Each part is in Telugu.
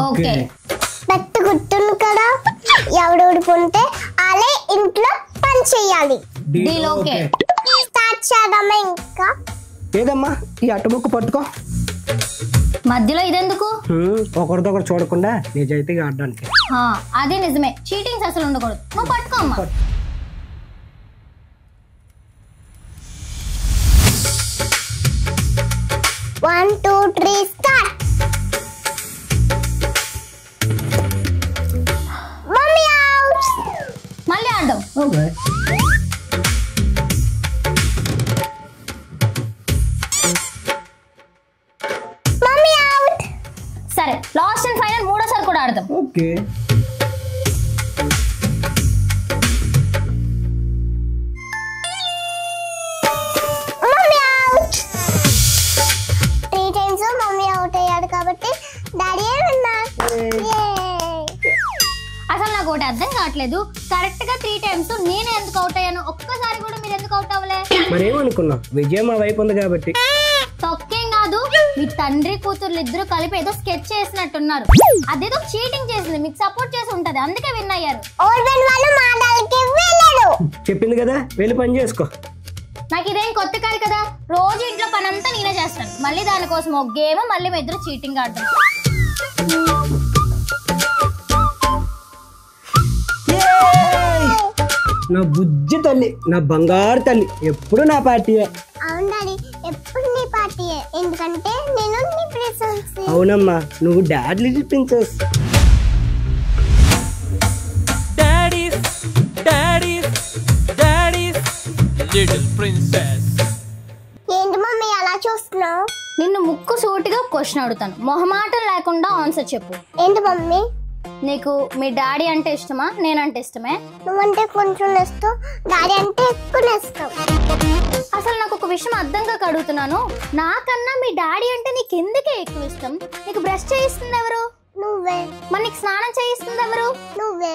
ఓకే బెట్టు గుర్తుంది కదా, ఎవడు పొంటే అలే ఇంట్లో పని చేయాలి. Deal okay. స్టార్ట్ చేద్దామా? ఇంకా ఏదమ్మా ఈ అట్టముక్క పట్టుకో. మధ్యలో ఇదెందుకు? ఒకరిదొకరు చూడకుండా నిజాయితీగా ఆడడానికి. అదే నిజమే, చీటింగ్స్ అసలు ఉండకూడదు. నువ్వు పట్టుకో అమ్మా. 1 2 3 స్టార్ట్. Mummy out. మళ్ళీ ఆడదాం. Okay mummy out. సరే, లాస్ట్ అండ్ ఫైనల్ మూడోసారి కూడా ఆడదాం. Okay mummy out. 3 times mummy out అయ్యాడు కాబట్టి డాడీ విన్నర్. అసలు నాకు ఒకటి అర్థం కావట్లేదు, కరెక్ట్ గా 3 టైమ్స్ నేనే ఎందుకు అవుట్ అయ్యాను? ఒక్కసారి కూడా మీరు ఎందుకు అవుట్ అవ్వలే? మరేమనుకున్నా, విజయం మా వైపు ఉంది కాబట్టి. తొక్కేం కాదు, మీ తండ్రి కూతుర్లు ఇద్దరు కలిపి ఏదో స్కెచ్ చేసినట్టున్నారు. అదేదో చీటింగ్ చేసింది, మీకు సపోర్ట్ చేసి ఉంటది, అందుకే విన్ అయ్యారు. ఓల్వెన్ వాళ్ళు మాటలకి వెళ్ళరు. చెప్పింది కదా, వెళ్ళి పని చేసుకో. నాకు ఇదేం కొత్త కాదు కదా, రోజు ఇంట్లో పని అంతా నేనే చేస్తాను. మళ్ళీ దానికోసం ఒక గేమ్, మళ్ళీ మీ ఇద్దరు చీటింగ్ ఆడతాం. నా బుజ్జి తల్లి, నా బంగారు తల్లి, ఎప్పుడు నా పార్టీయే. అవును డాడీ, ఎప్పుడు నీ పార్టీయే, ఎందుకంటే నేను నీ ప్రిన్సెస్. అవునమ్మా, నువ్వు dad little princess. Little princess. ఏంటి మమ్మీ అలా చూస్తున్నావు? నిన్ను ముక్కు సూటిగా క్వశ్చన్ అడుగుతాను, మొహమాటం లేకుండా ఆన్సర్ చెప్పు. ఏంటి మమ్మీ? నీకు మీ డాడీ అంటే ఇష్టమా, నేనంటే ఇష్టమే? నువ్వంటే కొంచెం నెస్తావు, డాడీ అంటే ఎక్కువ నెస్తావు. అసలు నాకు ఒక విషయం అర్థం కాక అడుగుతున్నాను, నాకన్నా మీ డాడీ అంటే నీకు ఎందుకే ఎక్కువ ఇష్టం? నీకు బ్రష్ చేయిస్తుంది ఎవరు? నువ్వే. మరి నీకు స్నానం చేయిస్తుంది ఎవరు? నువ్వే.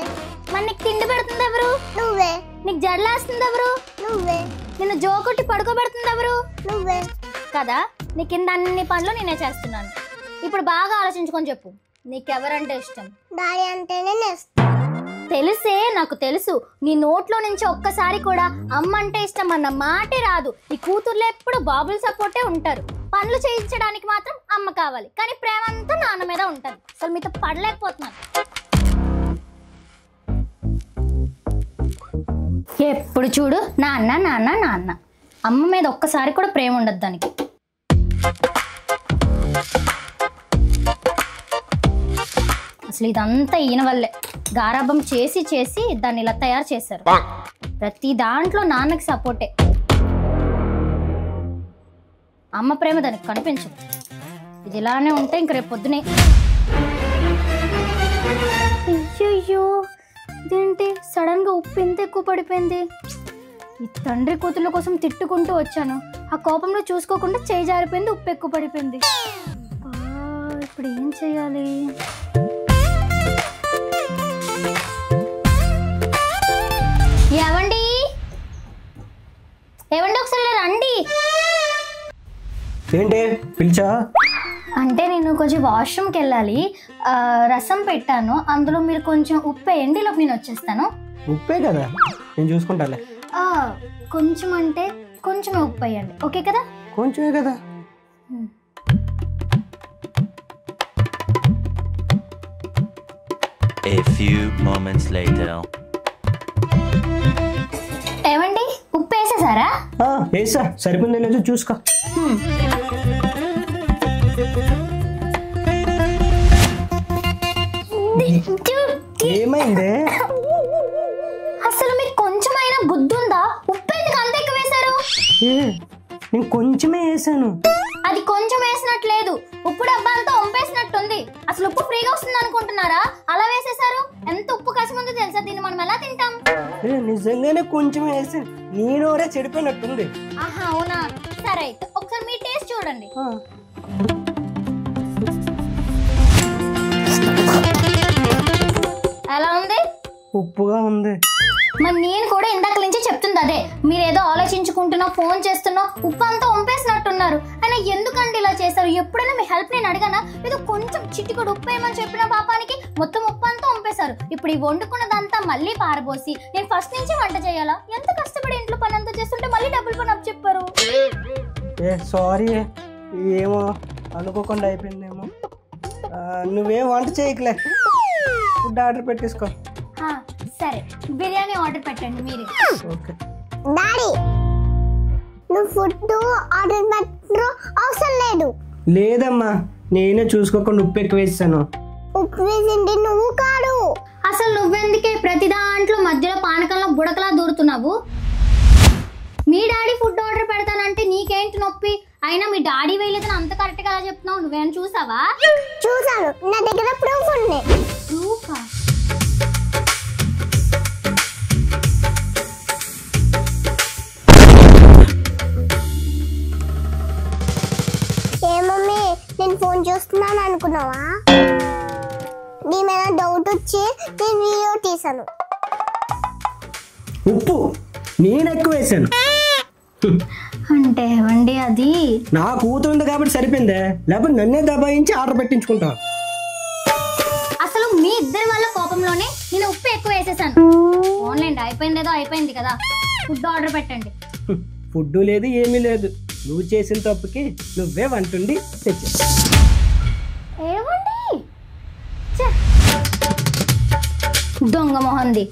మరి నీకు తిండి పెడుతుంది ఎవరు? నువ్వే. నీకు జడలేస్తుంది ఎవరు? నువ్వే. నిన్ను జోకొట్టి పడుకోబెడుతుంది ఎవరు? నువ్వే కదా, నీ కింద అన్ని పనులు నేనే చేస్తున్నాను. ఇప్పుడు బాగా ఆలోచించుకొని చెప్పు, నీకెవరంటే ఇష్టం? డాడీ అంటేనే నెస్తా. తెలుసే, నాకు తెలుసు. నీ నోట్లో నుంచి ఒక్కసారి కూడా అమ్మ అంటే ఇష్టం అన్న మాటే రాదు. ఈ కూతుర్లు ఎప్పుడు బాబుల సపోర్టే ఉంటారు. పనులు చేయించడానికి మాత్రం అమ్మ కావాలి, కానీ ప్రేమ అంతా నాన్న మీద ఉంటది. అసలు మీతో పడలేకపోతున్నాను. ఎప్పుడు చూడు నాన్న నాన్న నాన్న, అమ్మ మీద ఒక్కసారి కూడా ప్రేమ ఉండదు దానికి. అసలు ఇదంతా ఈయన వల్లే, గారాబం చేసి చేసి దాన్ని ఇలా తయారు చేశారు. ప్రతి దాంట్లో నాన్నకి సపోర్టే. అమ్మ ప్రేమ దానికి కనిపించదు. ఇది ఇలానే ఉంటే ఇంక రేపు పొద్దునే. అయ్యో, ఇదేంటి సడన్ గా ఉప్పు ఎంత ఎక్కువ పడిపోయింది? ఈ తండ్రి కూతుర్ల కోసం తిట్టుకుంటూ వచ్చాను, ఆ కోపంలో చూసుకోకుండా చేయి జారిపోయింది, ఉప్పు ఎక్కువ పడిపోయింది. ఇప్పుడు ఏం చేయాలి? ఏవండి ఏవండి, ఒకసారి రండి. ఏంటి పిలిచా? అంటే నేను కొంచెం వాష్రూమ్కి వెళ్ళాలి, రసం పెట్టాను, అందులో మీరు కొంచెం ఉప్పు వేయండి, లోపు నేను వచ్చేస్తాను. ఉప్పే కదా, నేను చూసుకుంటాలే. కొంచెం అంటే కొంచెమే ఉప్పు వేయండి, ఓకే కదా? కొంచెమే కదా. A few moments later. ఏవండి, ఉప్పు వేసేసారా? వేసా, సరిపోయిందో లేదో చూసుకో. ఏమైంది? అసలు మీకు కొంచెమైనా బుద్ధి ఉందా? ఉప్పు ఎందుకు అంత ఎక్కువ వేశారు? నేను కొంచెమే వేసాను. అది కొంచెం వేసినట్లేదు, ఉప్పు డబ్బా అంతా వంపేసినట్టుంది. అసలు ఉప్పు ఫ్రీగా వస్తుంది అనుకుంటున్నారా? అలా వేసేసారు. ఎంత ఉప్పు కసి ముందు తెలుసా? దీన్ని మనం ఎలా తింటాం? నిజంగానే కొంచెం వేసాను, నేనోరే చెడిపోయినట్టుంది. అవునా? సరే అయితే ఒకసారి మీ టేస్ట్ చూడండి. ఎలా ఉంది? ఉప్పుగా ఉంది. మరి నేను కూడా ఇందాక నుంచి చెప్తుంది అదే. మీరేదో ఆలోచించుకుంటున్నా, ఫోన్ చేస్తున్నా, ఉప్పు అంతా వంపేసినట్టున్నారు. అయినా ఎందుకండి ఇలా చేస్తారు? ఎప్పుడైనా మీ హెల్ప్ నేను అడిగానా? ఏదో కొంచెం చిటికడు ఉప్పు వేయమని చెప్పిన పాపానికి మొత్తం ఉప్పు అంతా వంపేశారు. ఇప్పుడు ఈ వండుకున్నదంతా మళ్ళీ పారబోసి నేను ఫస్ట్ నుంచి వంట చేయాలా? ఎంత కష్టపడి ఇంట్లో పని అంతా చేస్తుంటే మళ్ళీ డబ్బులు పని అప్పు చెప్పారు. సారీ, ఏమో అనుకోకుండా అయిపోయిందేమో. నువ్వేం వంట చేయకలే, ఫుడ్ ఆర్డర్ పెట్టేసుకో. సరే, బిర్యానీ ఆర్డర్ పెట్టండి మీరే. ఓకే డాడీ, నువ్వు ఫుడ్ ఆర్డర్ పెట్టడం అవసరం లేదు. లేదమ్మా, నేనే చూసుకోకుండా ఉప్పు ఎక్కువ వేసాను. ఉప్పు వేసింది నువ్వు కాదు. అసలు నువ్వెందుకే ప్రతి దాంట్లో మధ్యలో పానకంలో బుడకలా దూరుతున్నావు? మీ డాడీ ఫుడ్ ఆర్డర్ పెడతానంటే నీకేంటి నొప్పి? అయినా మీ డాడీ వేయలేదని అంత కరెక్ట్ గా చెప్తున్నావు. నువ్వేం చూసావా? చూసాను, నా దగ్గర ప్రూఫ్ ఉంది. ప్రూఫా? ఏ మమ్మీ, నేను ఫోన్ చూస్తున్నాను అనుకున్నావా? నీ మీద డౌట్ వచ్చి నేను వీడియో తీసాను. ఉప్పు నేను ఎక్కువ వేసాను. అంటే ఏమండి అది? నా కూతురు ఉంది కాబట్టి సరిపోయిందే, లేకపోతే నన్నే దబాయించి ఆర్డర్ పెట్టించుకుంటా. అసలు మీ ఇద్దరి వల్ల కోపంలోనే నేను ఉప్పు ఎక్కువ వేసేసాను. ఆన్లైన్ అయిపోయిందేదో అయిపోయింది కదా, ఫుడ్ ఆర్డర్ పెట్టండి. ఫుడ్ లేదు, ఏమీ లేదు. నువ్వు చేసిన తప్పుకి నువ్వే వంటుండి తెచ్చా. ఏమండి దొంగ మొహంది.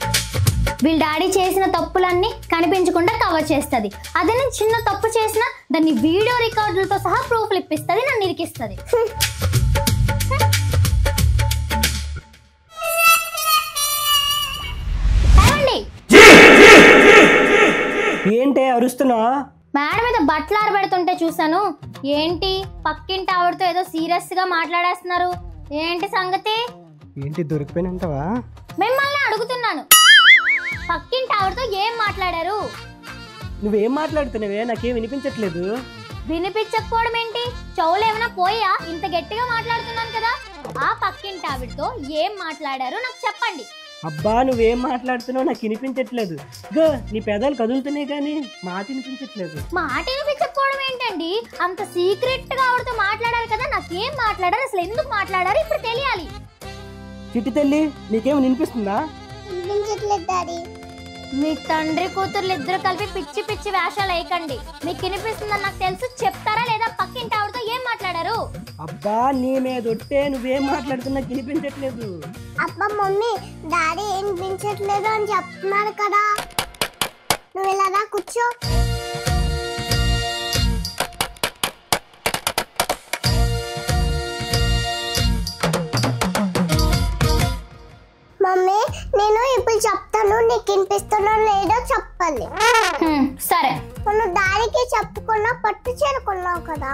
వీళ్ళ డాడీ చేసిన తప్పులన్నీ కనిపించకుండా కవర్ చేస్తుంది. అదే నేను చిన్న తప్పు చేసినా దాన్ని వీడియో రికార్డులతో సహా ప్రూఫ్లు ఇప్పిస్తుంది, నన్ను ఇరికిస్తుంది. ఏంటే అరుస్తున్నా? మేడ మీద బట్టలు ఆరబెడుతుంటే చూసాను. ఏంటి పక్కింటి ఆవిడతో ఏదో సీరియస్ గా మాట్లాడేస్తున్నారు? ఏంటి సంగతి? ఏంటి దొరికిపోయినంటవా? మిమ్మల్ని అడుగుతున్నాను, పక్కింటి ఆవిడతో ఏం మాట్లాడారు? నువ్వేం మాట్లాడుతున్నావే? నాకేం వినిపించట్లేదు. వినిపించకపోవడం ఏంటి? చెవులు ఏమైనా పోయా? ఇంత గట్టిగా మాట్లాడుతున్నాను కదా. ఆ పక్కింటి ఆవిడతో ఏం మాట్లాడారు నాకు చెప్పండి. అబ్బా, నువ్వేం మాట్లాడుతున్నావు నాకు వినిపించట్లేదు. గో, నీ పెదాలు కదులుతున్నాయి కానీ మాట వినిపించట్లేదు. మాట వినిపించకపోవడం ఏంటండి? అంత సీక్రెట్ గా ఆవిడతో మాట్లాడాలి కదా. నాకేం మాట్లాడారు, అసలు ఎందుకు మాట్లాడారు ఇప్పుడు తెలియాలి. చిట్టి తల్లి, నీకేం వినిపిస్తుందా? వినిపించట్లేదు డాడీ. మీ తండ్రి కూతుర్లు ఇద్దరు కలిపి పిచ్చి పిచ్చి వేషాలు వేయకండి. మీకు వినిపిస్తుందని నాకు తెలుసు. చెప్తారా లేదా పక్కింటి ఆవిడతో ఏం మాట్లాడారు? అబ్బా, నీ మీద ఒట్టే, నువ్వేం మాట్లాడుతున్నా వినిపించట్లేదు. అబ్బా మమ్మీ, డాడీ ఏం వినిపించట్లేదు అని చెప్తున్నారు కదా. నువ్వు ఇలా కూర్చో. మమ్మీ, నేను ఇప్పుడు చెప్తాను, నీకు వినిపిస్తున్నా లేదో చెప్పాలి. సరే. నువ్వు డాడీకి చెప్పుకున్నా పట్టు చేరుకున్నావు కదా.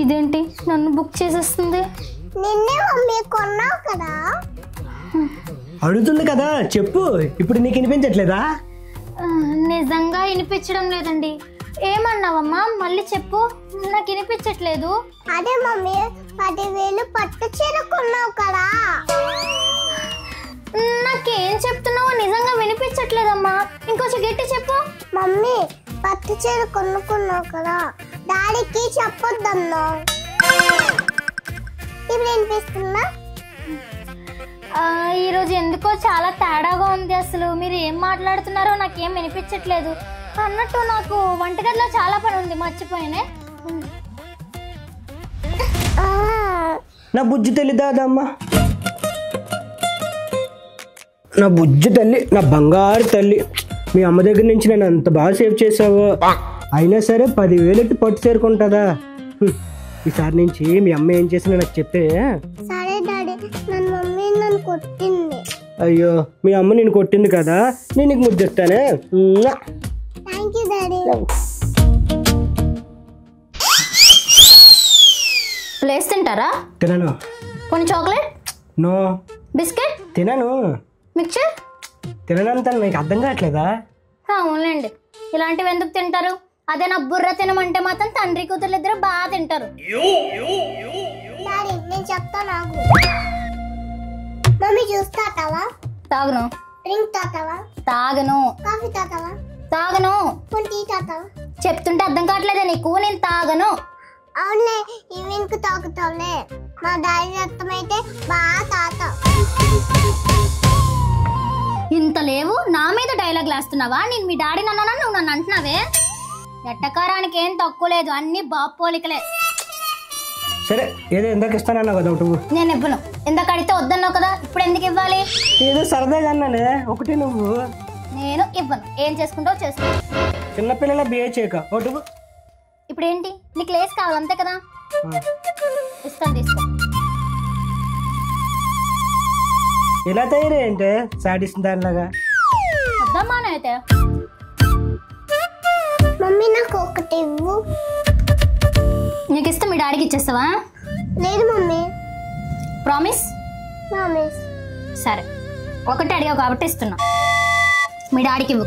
ఇదేంటి నన్ను బుక్ చేసేస్తుంది? నిన్నే మమ్మీ కొన్నావు కదా. అడుగుతుంది కదా, చెప్పు. ఇప్పుడు నీకు వినిపించట్లేదా? నిజంగా వినిపించడం లేదండి. ఏమన్నావమ్మా? మళ్ళీ చెప్పు. నాకు వినిపించట్లేదు. అదే మమ్మీ, 10,000 పట్టు చీర కొన్నావు కదా. నాకేం చెప్తున్నావు? నిజంగా వినిపించట్లేదమ్మా. ఇంకొంచెం గట్టి చెప్పు. మమ్మీ, పట్టు చీర కొనుక్కున్నావు కదా, డాడీకి చెప్పొద్దన్నా. ఇప్పుడు వినిపిస్తుందా? ఈరోజు ఎందుకో చాలా తేడాగా ఉంది. అసలు మీరు ఏం మాట్లాడుతున్నారో నాకేం వినిపించట్లేదు. అన్నట్టు నాకు వంటగదిలో చాలా పని ఉంది, మర్చిపోయానే. నా బుజ్జి తల్లి దాదమ్మా, నా బుజ్జి తల్లి, నా బంగారు తల్లి. మీ అమ్మ దగ్గర నుంచి నేను అంత బాగా సేవ్ చేసావు. అయినా సరే 10,000 పట్టు చేరుకుంటుందా? ఈసారి నుంచి మీ అమ్మ ఏం చేసినా నాకు చెప్తే. సరే డాడీ, నన్ను మమ్మీ నన్ను కొట్టింది. అయ్యో, మీ అమ్మ నేను కొట్టింది కదా, నేను నీకు ముద్దిస్తానే. Thank you daddy. ప్లేస్ తింటారా? తినను. కొన్ని చాక్లెట్? నో. బిస్కెట్? తినను. మిక్చర్? తిననంత నీకు అర్థం కావట్లేదా? అవునులేండి, ఇలాంటివి ఎందుకు తింటారు? అదే నా బుర్ర తినమంటే మాత్రం తండ్రి కూతురు ఇద్దరు బాగా తింటారు. డాడీ, నేను చెప్తా నాకు. మమ్మీ జ్యూస్ తాతావా? తాగను. డ్రింక్ తాతావా? తాగను. కాఫీ తాతావా? తాగను. టీ తాతావా? చెప్తుంటే అర్థం కావట్లేదా నీకు? నేను తాగను. అవునులే, ఈవినింగ్ కు తాగుతావులే. మా డాడీ అర్థమైతే బాగా తాతావు. ఇంత లేవు నా మీద డైలాగ్ వేస్తున్నావా? నేను మీ డాడీ నన్నా నువ్వు నన్ను అంటున్నావే? ఎట్టకారానికి ఏం తక్కువ లేదు, అన్ని బాపోలికలే. సరే ఏదో ఎందుకు ఇస్తానన్నా కదా ఒకటి. నేను ఇవ్వను. ఇందాక అడిగితే వద్దన్నావు కదా, ఇప్పుడు ఎందుకు ఇవ్వాలి? ఏదో సరదాగా అన్నానే ఒకటి నువ్వు. నేను ఇవ్వను. ఏం చేసుకుంటావు చేసుకో. చిన్నపిల్లల బిహేవ్ చేయక ఒకటి. ఇప్పుడు ఏంటి నీకు లేస్ కావాలి అంతే కదా? ఇస్తాను, తీసుకో. ఇలా తయారు ఏంటే సాటిస్తుంది దానిలాగా. వద్దమ్మా అయితే. మమ్మీ నాకు ఒకటి ఇవ్వు. నీకు ఇస్తే మీ డాడీకి ఇచ్చేస్తావా? లేదు మమ్మీ. ప్రామిస్? ప్రామిస్. సరే, ఒకటి అడిగావు కాబట్టి ఇస్తున్నా. మీ డాడీకి ఇవ్వు.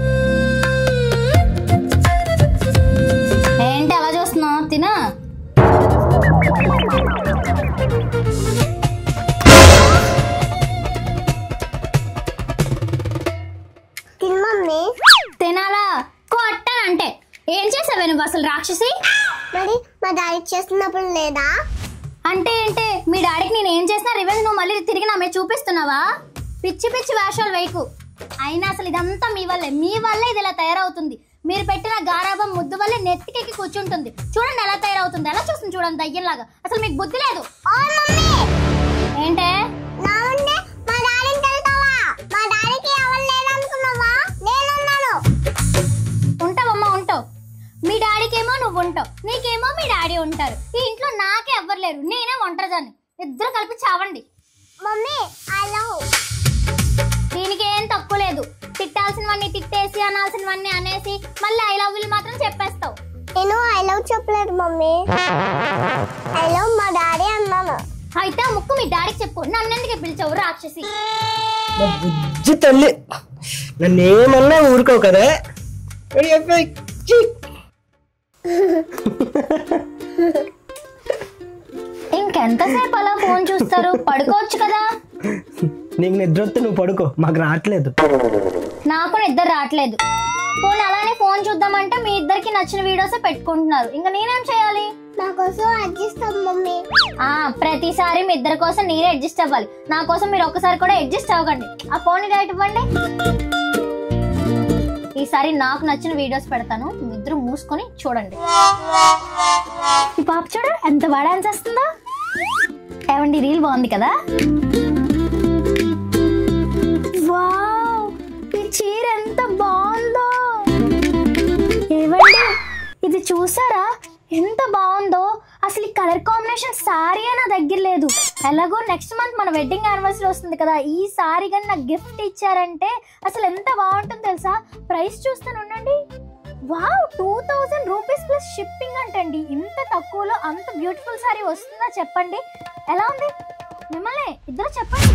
ఏంటి అలా చూస్తున్నావు? తినా. తిను మమ్మీ. తినాలా? కొట్టానంటే ఏం చేసావే నువ్వు అసలు రాక్షసి? మరి మా డాడీ చేస్తున్నప్పుడు లేదా? అంటే ఏంటే మీ డాడీకి నేను ఏం చేసినా రివెంజ్ నువ్వు మళ్ళీ తిరిగి నా మీద చూపిస్తున్నావా? పిచ్చి పిచ్చి వేషాలు వేయకు. అయినా అసలు ఇదంతా మీ వల్లే ఇది ఇలా తయారవుతుంది. మీరు పెట్టిన గారాబం ముద్దు వల్లే నెత్తికెక్కి కూర్చుంటుంది. చూడండి ఎలా తయారవుతుంది, ఎలా చూస్తుంది చూడండి దయ్యంలాగా. అసలు మీకు బుద్ధి లేదు. ఏంటే నా ఉండే మా డాడీని తెలుతావా? మా డాడీకి ఎవరు లేదనుకున్నావా? నేనున్నాను. ఉంటావమ్మా, ఉంటావు. మీ డాడీకేమో నువ్వు ఉంటావు, నీకేమో మీ డాడీ ఉంటారు. ఈ ఇంట్లో నాకే ఎవ్వరు లేరు, నేనే ఒంటరిదాన్ని. ఇద్దరు కలిపి చావండి. Mummy I love. దీనికి ఏం తక్కువ లేదు. తిట్టాల్సినవన్నీ తిట్టేసి అనాల్సినవన్నీ అనేసి మళ్ళీ ఐ లవ్ యూ మాత్రం చెప్పేస్తావు. నేను ఐ లవ్ చెప్పలేదు మమ్మీ. ఐ లవ్ మా డాడీ అన్నాను. అయితే ఆ ముక్కు మీ డాడీకి చెప్పు. నన్ను ఎందుకు పిలిచావు రాక్షసి? నా బుజ్జి తల్లి, నన్ను ఏమన్నా ఊరుకోవు కదా. ఇంకెంతసేపు అలా ఫోన్ చూస్తారు? పడుకోవచ్చు కదా. నీకు నిద్ర వస్తే నువ్వు పడుకో, మాకు రావట్లేదు. నాకు నిద్ర రావట్లేదు. ఫోన్ అలానే ఫోన్ చూద్దామంటే మీ ఇద్దరికి నచ్చిన వీడియోస్ పెట్టుకుంటున్నారు. ఇంకా నేనేం చేయాలి? నా కోసం అడ్జస్ట్ అవ్వు మమ్మీ. ప్రతిసారి మీ ఇద్దరి కోసం నేనే అడ్జస్ట్ అవ్వాలి. నా కోసం మీరు ఒక్కసారి కూడా అడ్జస్ట్ అవ్వకండి. ఆ ఫోన్ డైరెక్ట్ ఇవ్వండి. ఈసారి నాకు నచ్చిన వీడియోస్ పెడతాను, మీ ఇద్దరు మూసుకొని చూడండి. ఈ పాప చూడ ఎంత బాగా డాన్స్ చేస్తుందో. ఏమండి రీల్ బాగుంది కదా? వావ్, ఈ చీర ఎంత బాగుందో. ఏవండి ఇది చూసారా ఎంత బాగుందో? అసలు ఈ కలర్ కాంబినేషన్ సారీ నా దగ్గర లేదు. ఎలాగో నెక్స్ట్ మంత్ మన వెడ్డింగ్ యానివర్సరీ వస్తుంది కదా, ఈ సారీ కానీ నాకు గిఫ్ట్ ఇచ్చారంటే అసలు ఎంత బాగుంటుందో తెలుసా? ప్రైస్ చూస్తాను ఉండండి. వావ్, 2000 రూపీస్ ప్లస్ షిప్పింగ్ అంటండి. ఇంత తక్కువలో అంత బ్యూటిఫుల్ సారీ వస్తుందా చెప్పండి? ఎలా ఉంది? మిమ్మల్ని ఇద్దరు చెప్పండి.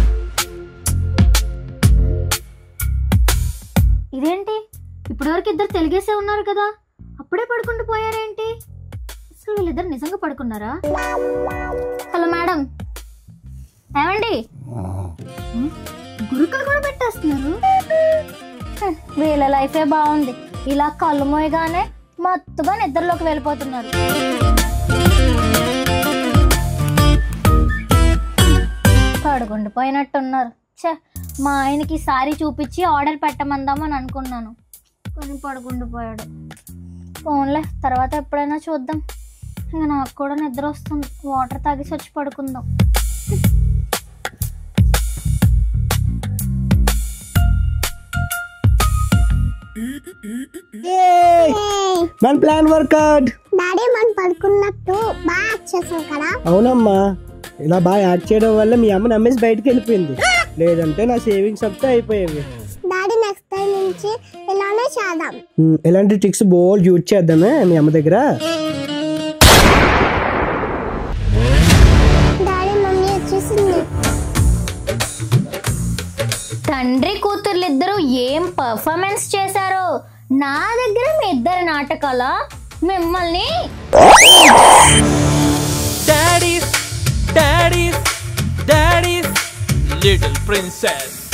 ఇదేంటి ఇప్పటి వరకు ఇద్దరు తెలుగేసే ఉన్నారు కదా, అప్పుడే పడుకుంటూ పోయారేంటి? అసలు వీళ్ళిద్దరు నిజంగా పడుకున్నారా? హలో మేడం, ఏమండి గురుకులు కూడా పెట్టేస్తున్నారు. వీళ్ళ లైఫే బాగుంది. ఇలా కళ్ళు మోయగానే మత్తుగా నిద్రలోకి వెళ్ళిపోతున్నారు. పడుకుంటూ పోయినట్టున్నారు. ఛే, మా ఆయనకి సారీ చూపించి ఆర్డర్ పెట్టమందామని అనుకున్నాను, కానీ పడుకుంటూ పోయాడు. ఫోన్లే, తర్వాత ఎప్పుడైనా చూద్దాం. ఇంకా నాకు కూడా నిద్ర వస్తుంది. వాటర్ తాగేసి వచ్చి పడుకుందాం. మన ప్లాన్ వర్కౌట్. డాడీ మనం పడుకున్నట్టు బాగా చేసాం కదా. అవునమ్మా, ఇలా బాగా యాక్ట్ చేయడం వల్ల మీ అమ్మ నమ్మేసి బయటకు వెళ్ళిపోయింది. లేదంటే నా సేవింగ్స్ అంతా అయిపోయేవి. డాడీ నెక్స్ట్ టైం నుంచి ఇలానే చేద్దాం. ఇలాంటి ట్రిక్స్ బోల్డ్ యూజ్ చేద్దామే మీ అమ్మ దగ్గర. డాడీ మమ్మీ వచ్చేసింది. తండ్రి కూతుర్లు ఇద్దరు ఏం పర్ఫార్మెన్స్ చేశారో. నా దగ్గర మీ ఇద్దరు నాటకాల మిమ్మల్ని. Daddies, daddies, daddies, little princess.